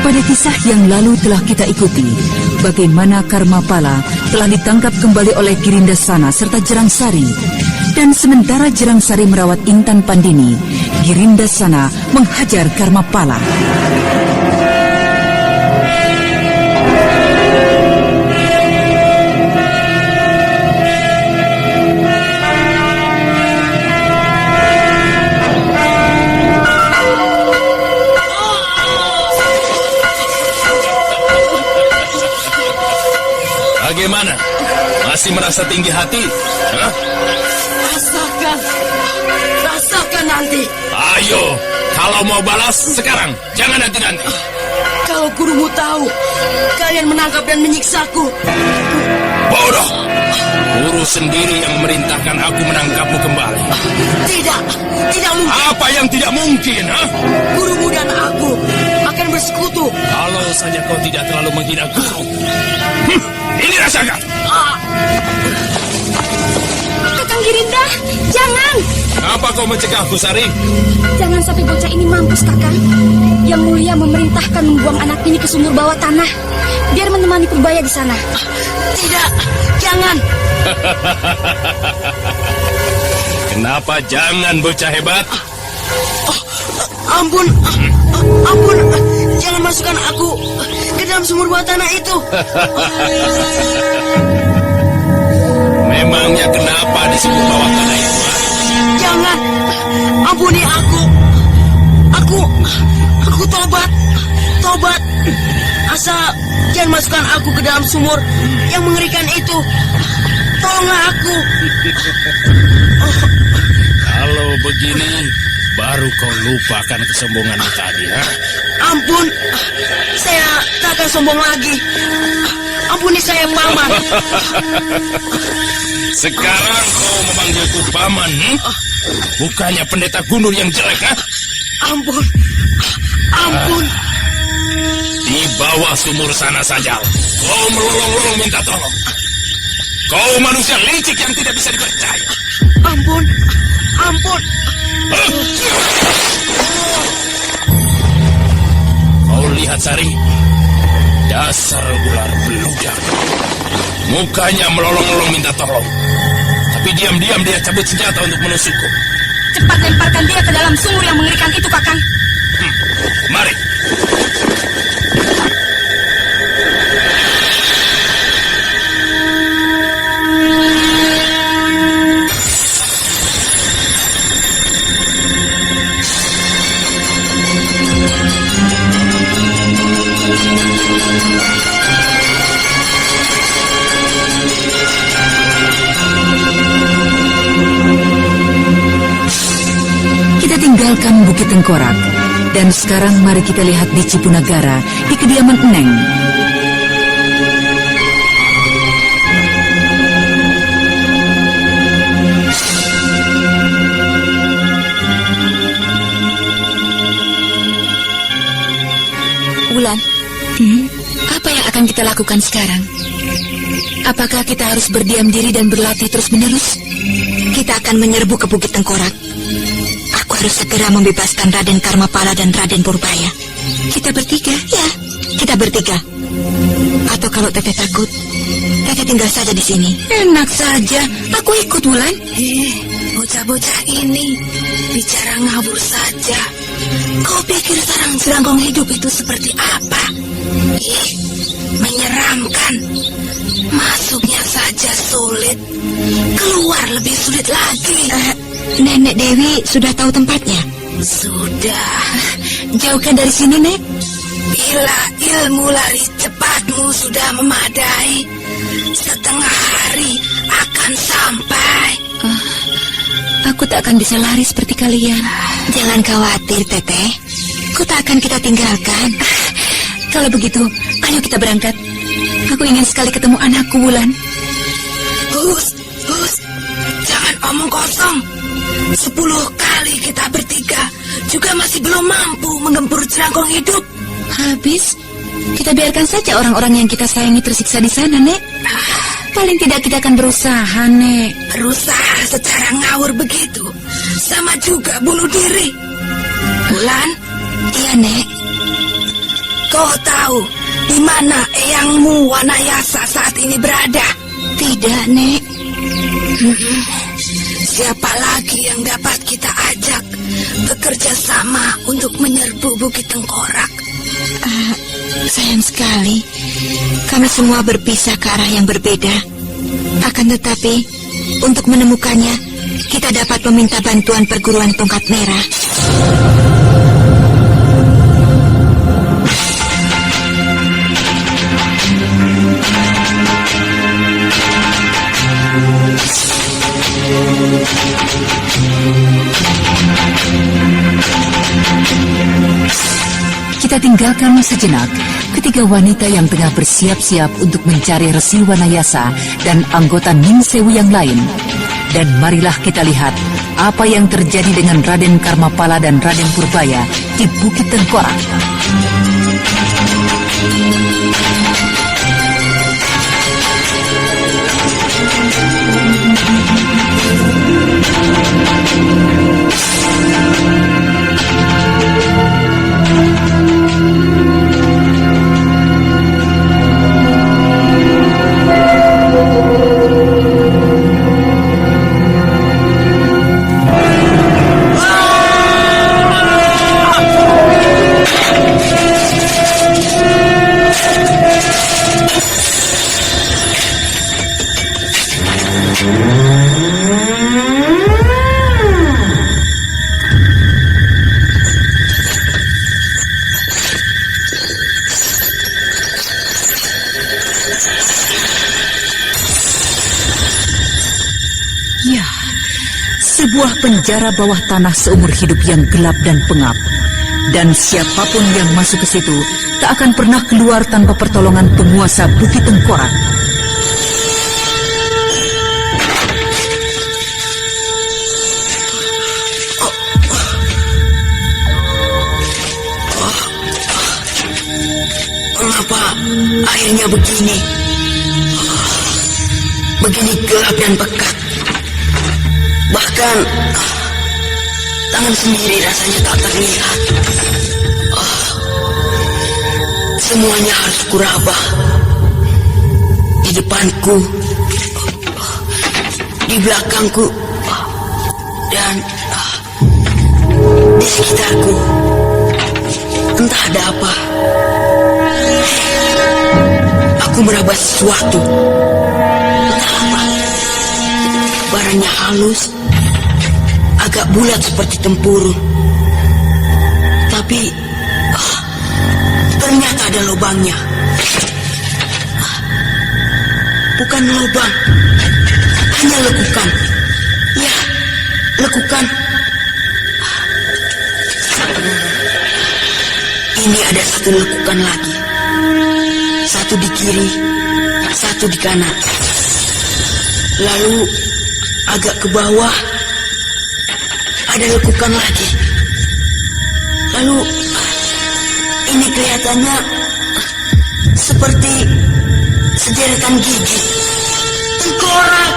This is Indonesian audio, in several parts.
Pada kisah yang lalu telah kita ikuti bagaimana Karmapala telah ditangkap kembali oleh Girindasana serta Jerangsari. Dan sementara Jerangsari merawat Intan Pandini, Girindasana menghajar Karmapala. Bagaimana? Masih merasa tinggi hati? Hah? Rasakan nanti. Ayo, kalau mau balas sekarang, jangan nanti-nanti. Kalau gurumu tahu, kalian menangkap dan menyiksaku. Bodoh! Guru sendiri yang memerintahkan aku menangkapmu kembali. Tidak mungkin. Apa yang tidak mungkin, ha? Gurumu dan aku akan bersekutu. Kalau saja kau tidak terlalu menghina guru. Ini rasakan. Kakang Girinda, jangan. Apa kau mencegahku, Sari? Jangan sampai bocah ini mampus, Kakang. Yang Mulia memerintahkan membuang anak ini ke sumur bawah tanah, biar menemani Purbaya di sana. Tidak, jangan. Kenapa jangan, bocah hebat? Ampun, jangan masukkan aku ke dalam sumur bawah tanah itu. Memangnya kenapa di sumur bawah tanah itu? Jangan, ampuni aku. Aku tobat. Asal jangan masukkan aku ke dalam sumur yang mengerikan itu. Tolonglah aku. Kalau begini, baru kau lupakan kesombonganmu tadi, ha? Ampun, saya tak akan sombong lagi. Ampuni saya, Paman. Sekarang kau memanggilku Paman, bukannya pendeta Gunur yang jelek, ha? Ampun. Di bawah sumur sana saja, kau melolong-lolong minta tolong. Kau manusia licik yang tidak bisa dipercaya. Ampun. Kau lihat, Sari, dasar ular beludak. Mukanya melolong-lolong minta tolong, tapi diam-diam dia cabut senjata untuk menusukku. Cepat lemparkan dia ke dalam sumur yang mengerikan itu, Kakang. Mari. Kita tinggalkan Bukit Tengkorak, dan sekarang mari kita lihat di Cipunagara, di kediaman Eneng. Wulan, apa yang akan kita lakukan sekarang? Apakah kita harus berdiam diri dan berlatih terus-menerus? Kita akan menyerbu ke Bukit Tengkorak. Aku harus segera membebaskan Raden Karmapala dan Raden Purbaya. Kita bertiga? Ya, kita bertiga. Atau kalau Teteh takut, Teteh tinggal saja di sini. Enak saja, aku ikut, Wulan. Bocah-bocah ini bicara ngawur saja. Kau pikir sarang jerangkong hidup itu seperti apa? Menyeramkan. Masuknya saja sulit, keluar lebih sulit lagi. Nenek Dewi sudah tahu tempatnya? Sudah. Jauhkan dari sini, Nek. Bila ilmu lari cepatmu sudah memadai, setengah hari akan sampai. Aku tak akan bisa lari seperti kalian. Jangan khawatir, Teteh. Ku tak akan kita tinggalkan. Kalau begitu, ayo kita berangkat. Aku ingin sekali ketemu anakku, Wulan. Hus, jangan omong kosong. 10 kali kita bertiga juga masih belum mampu menggempur jerangkong hidup. Habis, kita biarkan saja orang-orang yang kita sayangi tersiksa di sana, Nek. Paling tidak kita akan berusaha, Nek. Berusaha secara ngawur begitu, sama juga bunuh diri. Wulan? Iya, Nek. kau tahu di mana eyangmu Wanayasa saat ini berada? Tidak, Nek. Siapa lagi yang dapat kita ajak bekerja sama untuk menyerbu Bukit Tengkorak? Sayang sekali, kami semua berpisah ke arah yang berbeda. Akan tetapi, untuk menemukannya, kita dapat meminta bantuan perguruan tongkat merah. Kita tinggalkan sejenak ketiga wanita yang tengah bersiap-siap untuk mencari Resi Wanayasa dan anggota Ningsewu yang lain. Dan marilah kita lihat apa yang terjadi dengan Raden Karmapala dan Raden Purbaya di Bukit Tengkorak. Ya, sebuah penjara bawah tanah seumur hidup yang gelap dan pengap. Dan siapapun yang masuk ke situ tak akan pernah keluar tanpa pertolongan penguasa Bukit Tengkorak. Mengapa akhirnya begini? Begini gelap dan pekat. Bahkan tangan sendiri rasanya tak terlihat. Semuanya harus kuraba. Di depanku, di belakangku, dan di sekitarku. Entah ada apa. Aku meraba sesuatu. Entah apa. Barangnya halus, agak bulat seperti tempurung. Tapi ternyata ada lubangnya. Bukan lubang, hanya lekukan. Ya, lekukan. Ini ada satu lekukan lagi. Satu di kiri, satu di kanan. Lalu agak ke bawah ada lekukan lagi. Lalu ini kelihatannya seperti sederetan gigi. Tengkorak.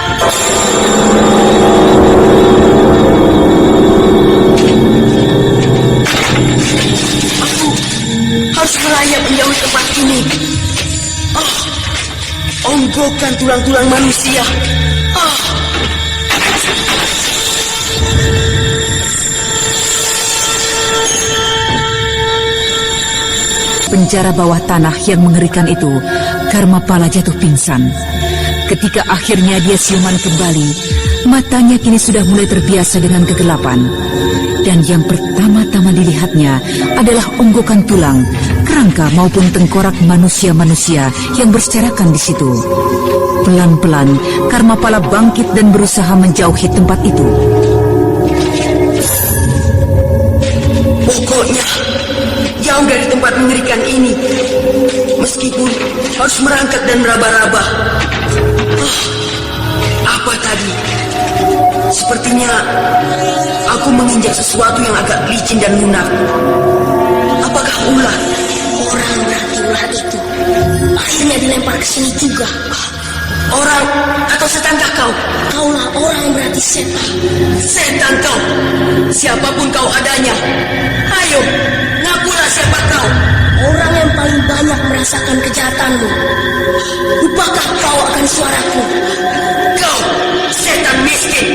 Aku harus melayap menjauhi tempat ini. Onggokan tulang-tulang manusia. Penjara bawah tanah yang mengerikan itu, Karmapala jatuh pingsan. Ketika akhirnya dia siuman kembali, matanya kini sudah mulai terbiasa dengan kegelapan. Dan yang pertama-tama dilihatnya adalah onggokan tulang, kerangka maupun tengkorak manusia-manusia yang berserakan di situ. Pelan-pelan, Karmapala bangkit dan berusaha menjauhi tempat itu. Pokoknya jauh dari tempat mengerikan ini. Meskipun harus merangkak dan meraba-raba. Apa tadi? Sepertinya aku menginjak sesuatu yang agak licin dan lunak. Apakah ular? Orang berarti ular itu. Akhirnya dilempar ke sini juga. Orang atau setankah kau? Kaulah orang yang berarti setan. Setan kau. Siapapun kau adanya. Ayo, ngakulah siapa kau. Orang yang paling banyak merasakan kejahatanmu. Lupakah kau akan suaraku? Kau, setan miskin.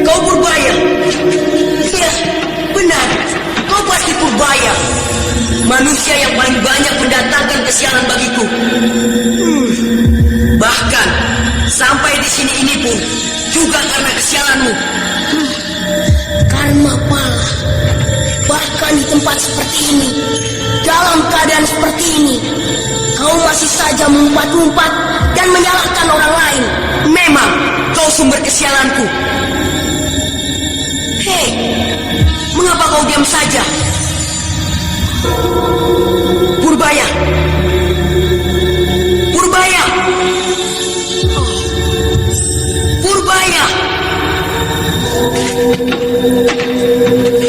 Kau Purbaya. Ya, benar. Kau pasti Purbaya. Manusia yang paling banyak mendatangkan kesialan bagiku. Bahkan, sampai di sini ini pun juga karena kesialanmu. Karma pala. Bahkan di tempat seperti ini, dalam keadaan seperti ini, kau masih saja mengumpat-umpat dan menyalahkan orang lain. Memang kau sumber kesialanku. Hei, mengapa kau diam saja? Purbaya! Purbaya! Purbaya!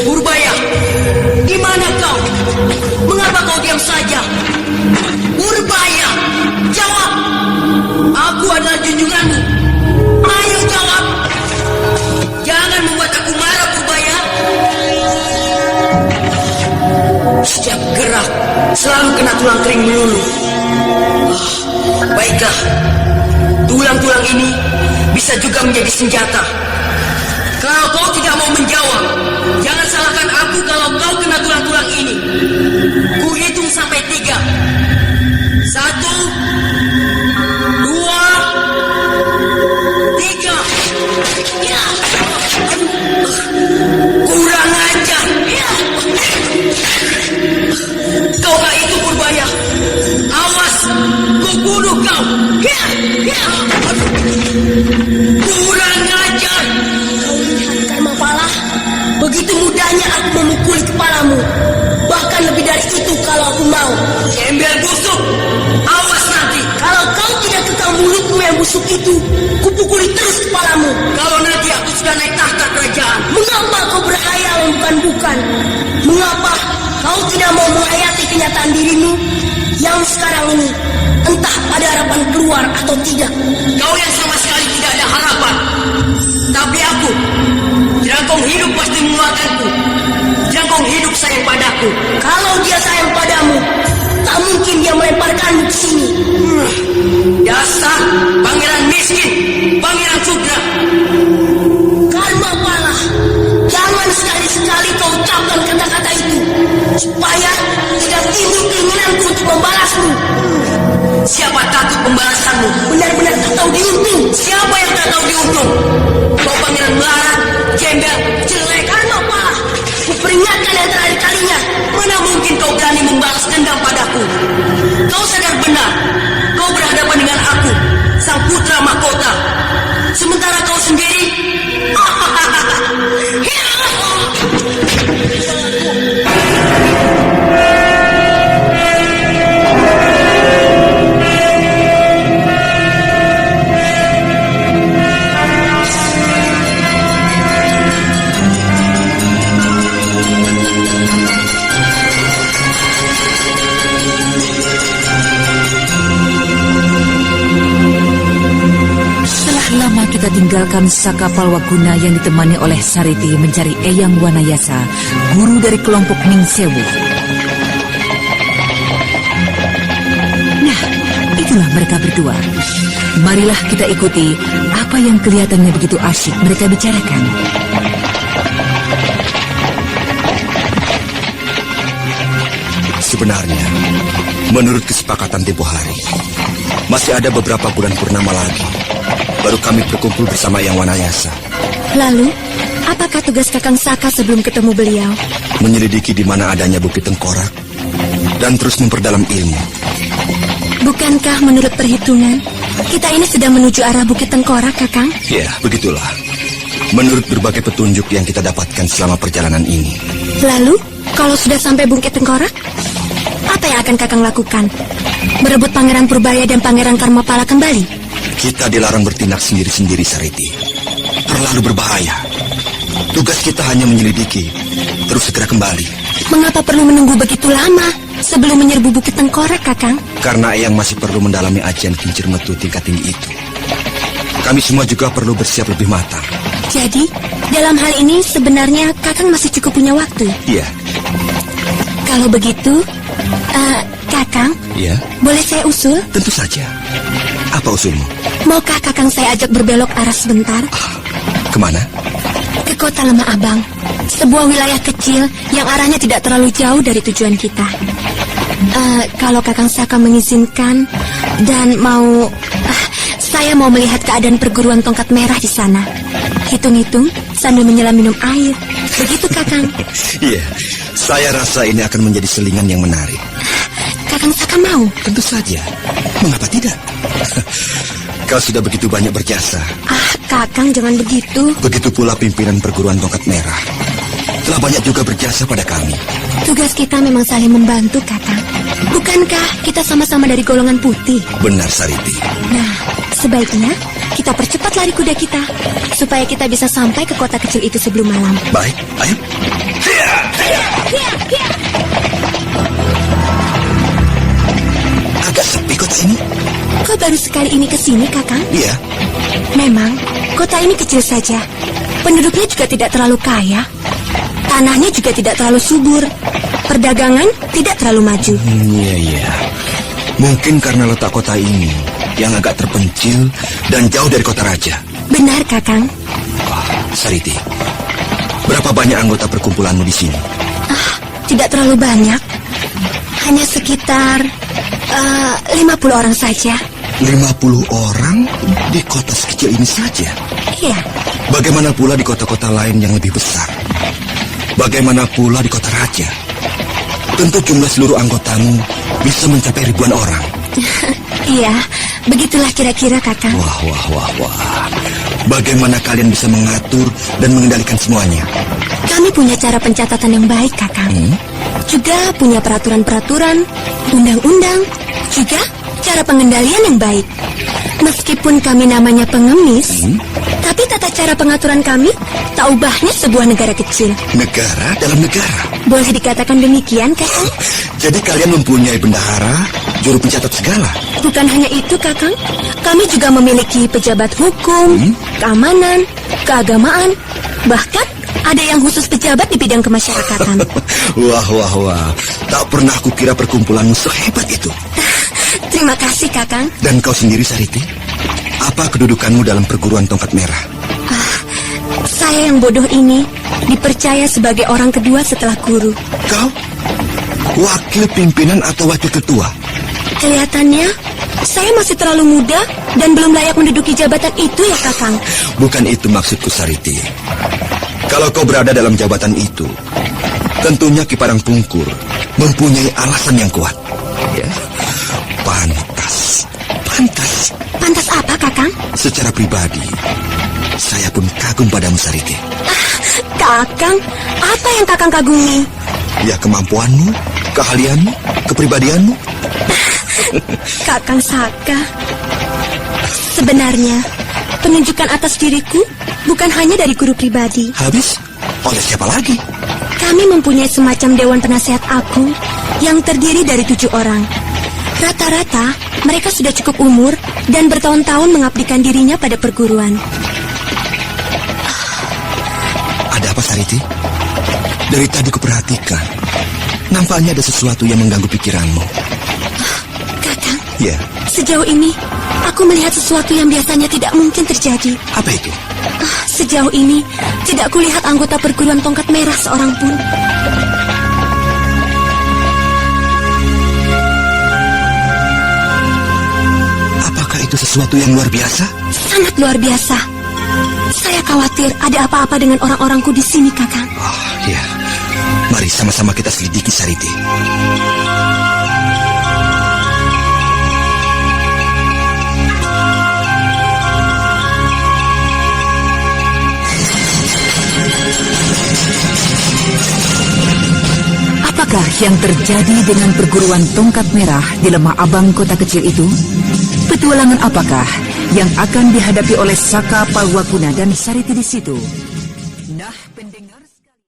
Purbaya! Di mana kau? Mengapa kau diam saja? Purbaya! Jawab! Aku adalah junjunganmu. Ayo jawab! Jangan membuat aku marah, Purbaya. Setiap gerak selalu kena tulang kering melulu. Baiklah, tulang-tulang ini bisa juga menjadi senjata. Kalau kau tidak mau menjawab, jangan salahkan aku kalau kau kena tulang-tulang ini. Ku hitung sampai 3. 1, 2, 3. Ya. Kurang ajar. Ya. Kau gak itu Purbaya. Awas, ku bunuh kau. Ya. Ya. Kurang ajar. Kau lihat Karma Pala, begitu mudahnya aku memukuli kepalamu. Bahkan lebih dari itu kalau aku mau. Gembel busuk, awas nanti. Kalau kau tidak kekal mulutmu yang busuk itu, kupukuli terus kepalamu. Kalau nanti aku sudah naik tahta kerajaan. Mengapa kau berhayal bukan-bukan? Mengapa kau tidak mau menghayati kenyataan dirimu yang sekarang ini? Entah ada harapan keluar atau tidak. Kau yang sama sekali tidak ada harapan. Tapi aku, Jelangkung hidup pasti menguatkanku. Jelangkung hidup sayang padaku. Kalau dia sayang padamu, tak mungkin dia melemparkanmu ke sini. Dasar pangeran miskin, pangeran Sudra. Karma Pala, jangan sekali-sekali kau ucapkan kata-kata itu, supaya tidak timbul keinginanku untuk membalasmu. Siapa takut pembalasanmu? Benar-benar tak tahu diuntung. Siapa yang tak tahu diuntung? Kau pangeran melarat, gembel, jelek. Karma Pala, kuperingatkan yang terakhir kalinya. Mana mungkin kau berani membalas dendam padaku? Kau sadar benar, kau berhadapan dengan aku, sang putra mahkota. Sementara kau sendiri, lama kita tinggalkan Saka Palwaguna yang ditemani oleh Sariti mencari Eyang Wanayasa, guru dari kelompok Ningsewu. Nah, itulah mereka berdua. Marilah kita ikuti apa yang kelihatannya begitu asyik mereka bicarakan. Sebenarnya, menurut kesepakatan tempo hari, masih ada beberapa bulan purnama lagi baru kami berkumpul bersama Eyang Wanayasa. Lalu, apakah tugas Kakang Saka sebelum ketemu beliau? Menyelidiki di mana adanya Bukit Tengkorak dan terus memperdalam ilmu. Bukankah menurut perhitungan, kita ini sedang menuju arah Bukit Tengkorak, Kakang? Ya, begitulah. Menurut berbagai petunjuk yang kita dapatkan selama perjalanan ini. Lalu, kalau sudah sampai Bukit Tengkorak, apa yang akan Kakang lakukan? Merebut Pangeran Purbaya dan Pangeran Karma Pala kembali? Kita dilarang bertindak sendiri-sendiri, Sariti. Terlalu berbahaya. Tugas kita hanya menyelidiki, terus segera kembali. Mengapa perlu menunggu begitu lama sebelum menyerbu Bukit Tengkorak, Kakang? Karena Eyang masih perlu mendalami ajian kincir metu tingkat tinggi itu. Kami semua juga perlu bersiap lebih matang. Jadi, dalam hal ini sebenarnya Kakang masih cukup punya waktu? Iya. Kalau begitu, Kakang Kakang, Ya, boleh saya usul? tentu saja. Apa usulmu? Maukah Kakang saya ajak berbelok arah sebentar? Kemana? Ke kota Lemah Abang, sebuah wilayah kecil yang arahnya tidak terlalu jauh dari tujuan kita. Kalau Kakang Saka mengizinkan dan saya mau melihat keadaan perguruan tongkat merah di sana. Hitung-hitung sambil menyelam minum air. Begitu Kakang. Iya, saya rasa ini akan menjadi selingan yang menarik. Kakang Saka mau? Tentu saja. Mengapa tidak? Kau sudah begitu banyak berjasa. Kakang jangan begitu. Begitu pula pimpinan perguruan tongkat merah telah banyak juga berjasa pada kami. Tugas kita memang saling membantu, Kakang. Bukankah kita sama-sama dari golongan putih? Benar, Sariti. Nah, sebaiknya kita percepat lari kuda kita supaya kita bisa sampai ke kota kecil itu sebelum malam. Baik, ayo. Agak sepi kota ini. Kau baru sekali ini ke sini, Kakang? Iya. Memang, kota ini kecil saja. Penduduknya juga tidak terlalu kaya. Tanahnya juga tidak terlalu subur. Perdagangan tidak terlalu maju. Iya. Mungkin karena letak kota ini yang agak terpencil dan jauh dari kota raja. Benar, Kakang. Sariti, berapa banyak anggota perkumpulanmu di sini? Tidak terlalu banyak. Hanya sekitar 50 orang saja. 50 orang di kota sekecil ini saja? Iya. Bagaimana pula di kota-kota lain yang lebih besar? Bagaimana pula di kota raja? Tentu jumlah seluruh anggotamu bisa mencapai ribuan orang. Iya, begitulah kira-kira, Kakang. Wah. Bagaimana kalian bisa mengatur dan mengendalikan semuanya? Kami punya cara pencatatan yang baik, Kakang. Juga punya peraturan-peraturan, undang-undang, juga cara pengendalian yang baik. Meskipun kami namanya pengemis, tapi tata cara pengaturan kami tak ubahnya sebuah negara kecil. Negara dalam negara? Boleh dikatakan demikian, Kakang? Jadi kalian mempunyai bendahara, juru pencatat segala? Bukan hanya itu, Kakang. Kami juga memiliki pejabat hukum, keamanan, keagamaan, bahkan ada yang khusus pejabat di bidang kemasyarakatan. Wah. Tak pernah kukira perkumpulanmu sehebat itu. Terima kasih, Kakang. Dan kau sendiri, Sariti? Apa kedudukanmu dalam perguruan tongkat merah? Saya yang bodoh ini dipercaya sebagai orang kedua setelah guru. Kau? Wakil pimpinan atau wakil ketua? Kelihatannya saya masih terlalu muda dan belum layak menduduki jabatan itu ya, Kakang. Bukan itu maksudku, Sariti. Kalau kau berada dalam jabatan itu, tentunya Ki Parang Pungkur mempunyai alasan yang kuat. Ya, pantas. Pantas apa, Kakang? Secara pribadi, saya pun kagum padamu, Sariti. Kakang, apa yang Kakang kagumi? Ya, kemampuanmu, keahlianmu, kepribadianmu. Kakang Saka, sebenarnya penunjukan atas diriku bukan hanya dari guru pribadi. Habis? Oleh siapa lagi? Kami mempunyai semacam dewan penasehat agung yang terdiri dari 7 orang. Rata-rata mereka sudah cukup umur dan bertahun-tahun mengabdikan dirinya pada perguruan. Ada apa, Sariti? Dari tadi kuperhatikan, nampaknya ada sesuatu yang mengganggu pikiranmu. Kakang, Ya, sejauh ini aku melihat sesuatu yang biasanya tidak mungkin terjadi. apa itu? Sejauh ini tidak kulihat anggota perguruan tongkat merah seorang pun. Apakah itu sesuatu yang luar biasa? Sangat luar biasa. Saya khawatir ada apa-apa dengan orang-orangku di sini, Kakang. Ya. Mari sama-sama kita selidiki, Sariti. Apakah yang terjadi dengan perguruan tongkat merah di Lemah Abang kota kecil itu? Petualangan apakah yang akan dihadapi oleh Saka Palwakuna dan Sariti di situ? Nah,